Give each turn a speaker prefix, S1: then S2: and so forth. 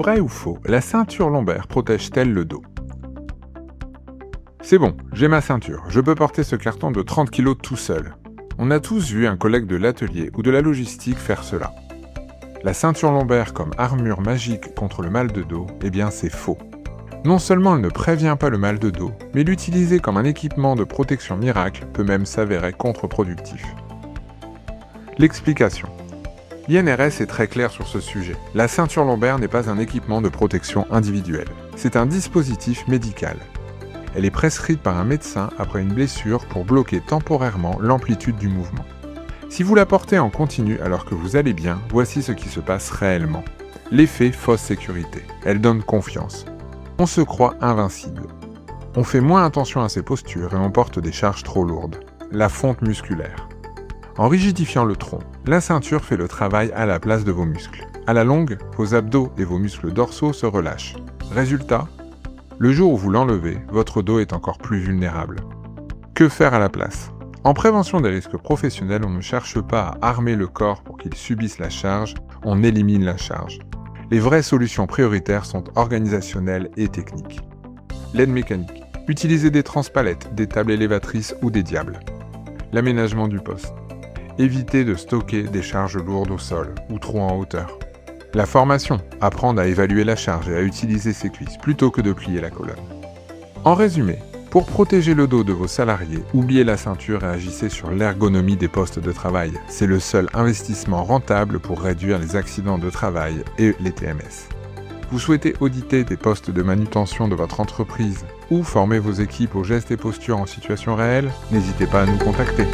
S1: Vrai ou faux, la ceinture lombaire protège-t-elle le dos? C'est bon, j'ai ma ceinture, je peux porter ce carton de 30 kg tout seul. On a tous vu un collègue de l'atelier ou de la logistique faire cela. La ceinture lombaire comme armure magique contre le mal de dos, eh bien c'est faux. Non seulement elle ne prévient pas le mal de dos, mais l'utiliser comme un équipement de protection miracle peut même s'avérer contre-productif. L'explication. L'INRS est très clair sur ce sujet. La ceinture lombaire n'est pas un équipement de protection individuelle. C'est un dispositif médical. Elle est prescrite par un médecin après une blessure pour bloquer temporairement l'amplitude du mouvement. Si vous la portez en continu alors que vous allez bien, voici ce qui se passe réellement. L'effet fausse sécurité. Elle donne confiance. On se croit invincible. On fait moins attention à ses postures et on porte des charges trop lourdes. La fonte musculaire. En rigidifiant le tronc, la ceinture fait le travail à la place de vos muscles. À la longue, vos abdos et vos muscles dorsaux se relâchent. Résultat, le jour où vous l'enlevez, votre dos est encore plus vulnérable. Que faire à la place? En prévention des risques professionnels, on ne cherche pas à armer le corps pour qu'il subisse la charge, on élimine la charge. Les vraies solutions prioritaires sont organisationnelles et techniques. L'aide mécanique. Utilisez des transpalettes, des tables élévatrices ou des diables. L'aménagement du poste. Évitez de stocker des charges lourdes au sol ou trop en hauteur. La formation. Apprendre à évaluer la charge et à utiliser ses cuisses plutôt que de plier la colonne. En résumé, pour protéger le dos de vos salariés, oubliez la ceinture et agissez sur l'ergonomie des postes de travail. C'est le seul investissement rentable pour réduire les accidents de travail et les TMS. Vous souhaitez auditer des postes de manutention de votre entreprise ou former vos équipes aux gestes et postures en situation réelle? N'hésitez pas à nous contacter.